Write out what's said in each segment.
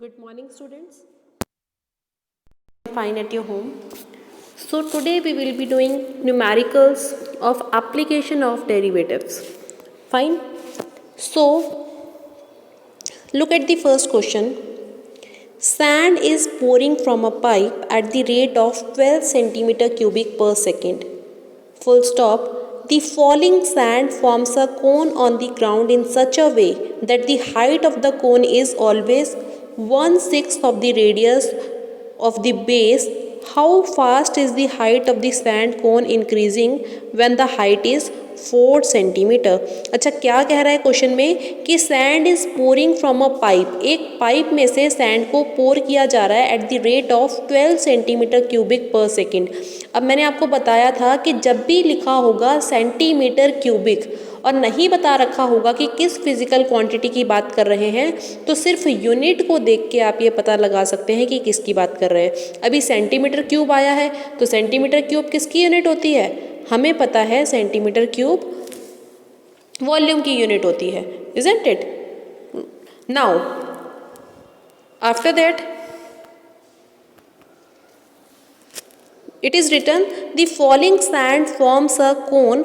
Good morning, students. Fine at your home. So today we will be doing numericals of application of derivatives. Fine. So look at the first question. Sand is pouring from a pipe at the rate of 12 centimeter cubic per second. Full stop. The falling sand forms a cone on the ground in such a way that the height of the cone is always 1/6 of the radius of the base. How fast is the height of the sand cone increasing when the height is 4 centimetre. अच्छा, क्या कह रहा है question में कि sand is pouring from a pipe, एक pipe में से सैंड को पोर किया जा रहा है eight the rate of 12 centimetre cubic पर सेकेंड। अब मैंने आपको बताया था कि जब भी लिखा होगा सेंटीमीटर क्यूबिक और नहीं बता रखा होगा कि किस फिजिकल क्वांटिटी की बात कर रहे हैं, तो सिर्फ यूनिट को देख के आप ये पता लगा सकते हैं कि किसकी बात कर रहे हैं। अभी सेंटीमीटर क्यूब आया है तो सेंटीमीटर क्यूब किसकी यूनिट होती है? हमें पता है सेंटीमीटर क्यूब वॉल्यूम की यूनिट होती है, isn't it? Now after that it is written the falling sand forms a cone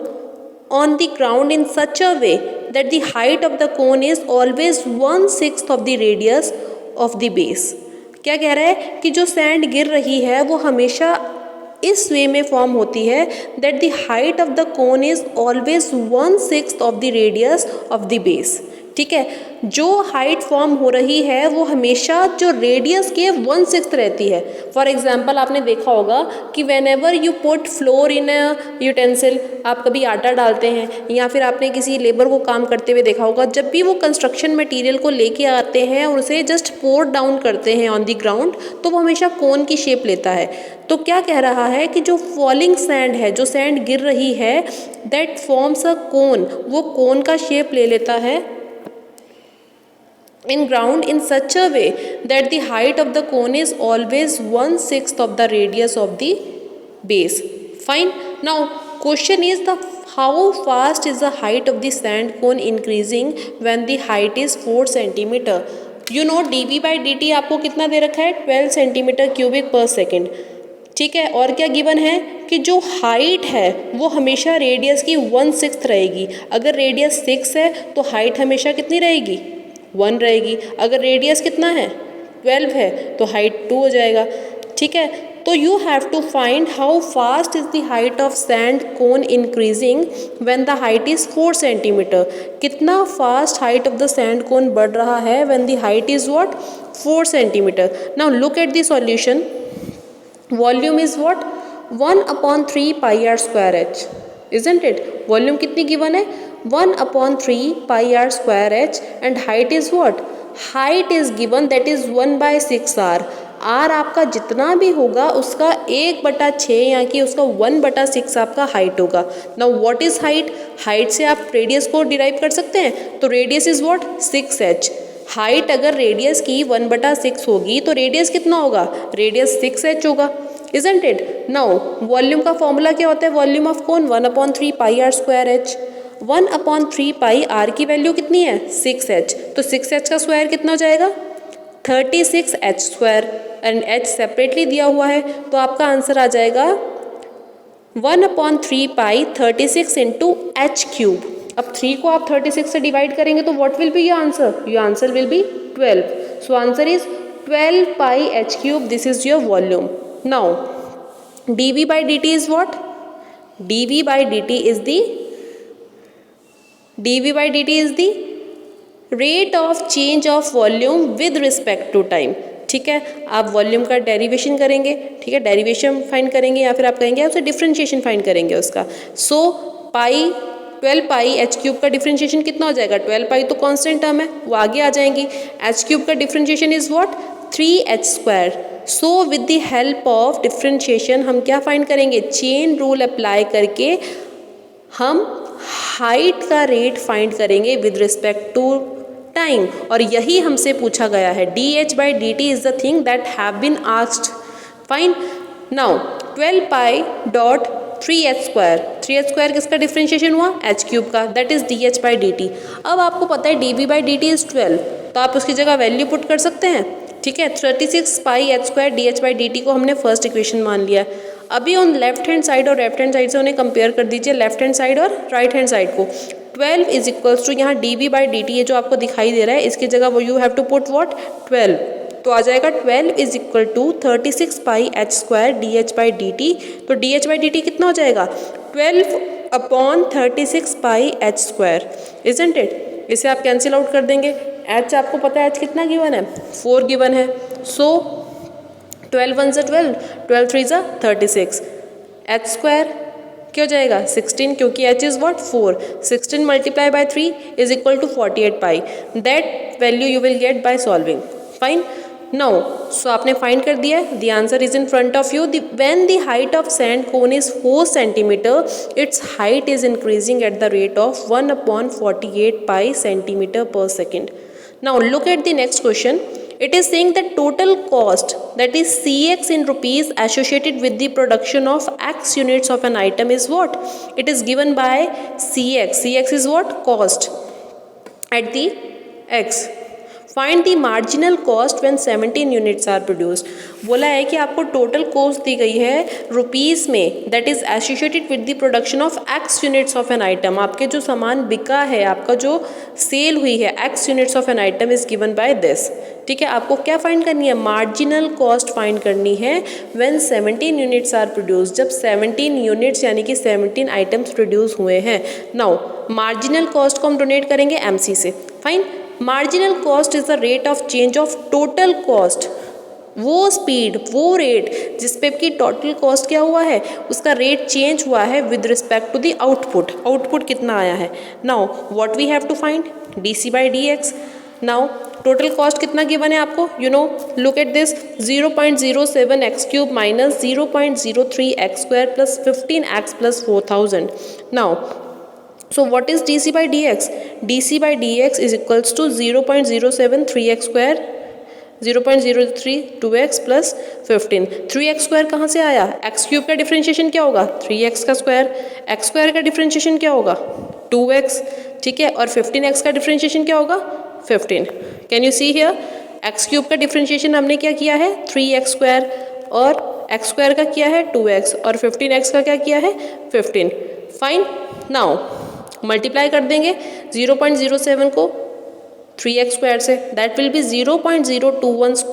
on the ground in such a way that the height of the cone is always 1/6 of the radius of the base। क्या कह रहा है कि जो sand गिर रही है वो हमेशा इस वे में फॉर्म होती है that the height of the cone is always 1/6 of the radius of the base. ठीक है, जो हाइट फॉर्म हो रही है वो हमेशा जो रेडियस के 1/6 रहती है। फॉर एग्जाम्पल आपने देखा होगा कि when ever you put floor in a utensil, आप कभी आटा डालते हैं या फिर आपने किसी लेबर को काम करते हुए देखा होगा, जब भी वो कंस्ट्रक्शन मटेरियल को लेके आते हैं और उसे जस्ट पोर डाउन करते हैं ऑन द ग्राउंड, तो वो हमेशा कोन की शेप लेता है। तो क्या कह रहा है कि जो फॉलिंग सैंड है, जो सैंड गिर रही है, दैट फॉर्म्स अ कोन, वो कोन का शेप ले लेता है in ground in such a way that the height of the cone is always 1/6 of the radius of the base। Fine. Now question is the how fast is the height of the sand cone increasing when the height is 4 centimeter। You know dv by dt आपको कितना दे रखा है? 12 centimetre cubic पर second. ठीक है, और क्या given है कि जो हाइट है वो हमेशा रेडियस की 1/6 रहेगी। अगर रेडियस 6 है तो हाइट हमेशा कितनी रहेगी? 1 रहेगी। अगर रेडियस कितना है? 12 है तो हाइट 2 हो जाएगा। ठीक है, तो you have to find how fast is the height of sand cone increasing when the height is 4 centimetre. कितना fast height of the sand cone बढ़ रहा है when the height is what? 4 centimetre. Now look at the solution. Volume is what? 1/3 pi r square h, isn't it? Volume कितनी given है? 1/3 pi r square h and height is what? Height is given, that is 1/6 r। r आपका जितना भी होगा उसका 1/6 यानी कि उसका 1/6 आपका हाइट होगा। Now what is height? Height से आप रेडियस को डिराइव कर सकते हैं, तो radius is what? 6h। Height अगर रेडियस की 1/6 होगी तो रेडियस कितना होगा? रेडियस 6h होगा, isn't it? नाउ वॉल्यूम का फॉर्मूला क्या होता है? Volume of cone 1/3 pi r square h। 1/3 pi r की वैल्यू कितनी है? 6h। तो 6h का स्क्वायर कितना हो जाएगा? 36h square, and h separately दिया हुआ है तो आपका आंसर आ जाएगा 1/3 पाई 36 इंटू h क्यूब। अब 3 को आप 36 से डिवाइड करेंगे तो what will be your answer? Your answer will be 12। So answer is 12 pi h cube. This is your volume. Now dv by dt is what? dv by dt is the rate of change of volume with respect to time। ठीक है, आप volume का derivation करेंगे, ठीक है, derivation find करेंगे या फिर आप कहेंगे आपसे डिफरेंशिएशन फाइंड करेंगे उसका। सो 12 पाई एच क्यूब का डिफरेंशिएशन कितना हो जाएगा? 12 पाई तो कांस्टेंट टर्म है, वो आगे आ जाएंगी। एच क्यूब का differentiation is what? 3h square. So with the help of differentiation हम क्या फाइंड करेंगे? चेन रूल अप्लाई करके हम हाइट का रेट फाइंड करेंगे विद रिस्पेक्ट टू टाइम, और यही हमसे पूछा गया है। dh by dt is the thing that have been asked. Fine. Now 12 pi dot 3h square, 3h square किसका डिफरेंशिएशन हुआ? h क्यूब का, that is dh by dt। अब आपको पता है dv by dt इज 12, तो आप उसकी जगह वैल्यू पुट कर सकते हैं। ठीक है। 36 pi h square d h by d t को हमने फर्स्ट इक्वेशन मान लिया है। अभी ऑन लेफ्ट हैंड साइड और लेफ्ट हैंड साइड से उन्हें कंपेयर कर दीजिए, लेफ्ट हैंड साइड और राइट हैंड साइड को। 12 इज इक्वल्स टू यहाँ d b by d t, ये जो आपको दिखाई दे रहा है इसकी जगह वो you have to put what 12, तो आ जाएगा 12 is equal to 36 pi h square d h by d t. तो d h by d t कितना हो जाएगा 12 upon 36 pi h square, isn't it. इसे आप कैंसिल आउट कर देंगे। एच आपको पता है एच कितना गिवन है 4 गिवन है, सो 12 1 12, 12 3 36, एच स्क्वायर क्या हो जाएगा 16, क्योंकि h is what 4, 16 multiply by 3 is equal to 48 pi. That value you will get by solving. Fine, now so आपने फाइंड कर दिया है। The answer is in front of you. When the height of sand cone is 4 centimetre, its height is increasing at the rate of 1/48 pi centimetre per second. Now look at the next question. It is saying that total cost, that is Cx in rupees, associated with the production of X units of an item is what? It is given by Cx. Cx is what? Cost at the X. Find the marginal cost when 17 units are produced. बोला है कि आपको total cost दी गई है rupees में, that is associated with the production of x units of an item. आपके जो सामान बिका है, आपका जो सेल हुई है, x units of an item is given by this. ठीक है, आपको क्या फाइंड करनी है? मार्जिनल कॉस्ट फाइंड करनी है व्हेन 17 यूनिट्स आर प्रोड्यूस, जब 17 यूनिट्स यानी कि 17 आइटम्स प्रोड्यूस हुए हैं। नाउ मार्जिनल कॉस्ट को हम डोनेट करेंगे एमसी से। Fine, marginal cost is the rate of change of total cost, वो स्पीड, वो रेट जिस पे की टोटल कॉस्ट क्या हुआ है, उसका रेट चेंज हुआ है with respect to the output. Output कितना आया है? Now what we have to find? D C by D X. Now total cost कितना गिवन है आपको? You know, look at this, 0.07 X cube minus 0.03 X square plus 15x plus 4000। Now so what is dc by dx? dc by dx is equals to 0.07 3x square, 0.03 2x plus 15। 3x square कहाँ से आया? X cube का differentiation क्या होगा? 3x का square. X square का differentiation क्या होगा? 2x। ठीक है, और 15x का डिफ्रेंशिएशन क्या होगा? 15। Can you see here, x cube का डिफ्रेंशिएशन हमने क्या किया है? 3x स्क्वायर, और एक्स स्क्वायर का किया है 2x, और 15x का क्या किया है? 15। फाइन, नाउ मल्टीप्लाई कर देंगे 0.07 को 3x स्क्वायर से, that will be 0.021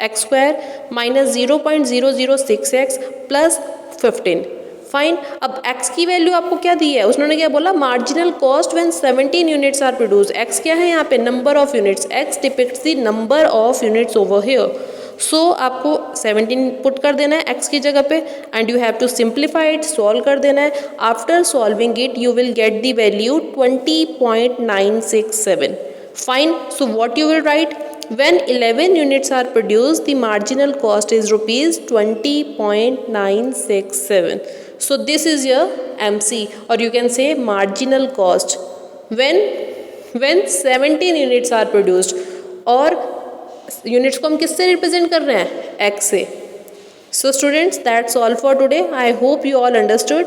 x square minus 0.006x plus 15। Fine, अब x की वैल्यू आपको क्या दी है? उसने क्या बोला? Marginal cost when 17 units are produce. x क्या है यहाँ पे? Number of units. x depicts the number of units over here. So आपको 17 पुट कर देना है x की जगह पे, and you have to simplify it, solve कर देना है। After solving it you will get the value 20.967। Fine, so what you will write? When 11 units are produced, the marginal cost is rupees 20.967. So this is your MC, or you can say marginal cost when 17 units are produced. और units को हम किससे represent कर रहे हैं? X से। So students, that's all for today. I hope you all understood.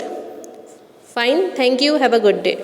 Fine, thank you, have a good day.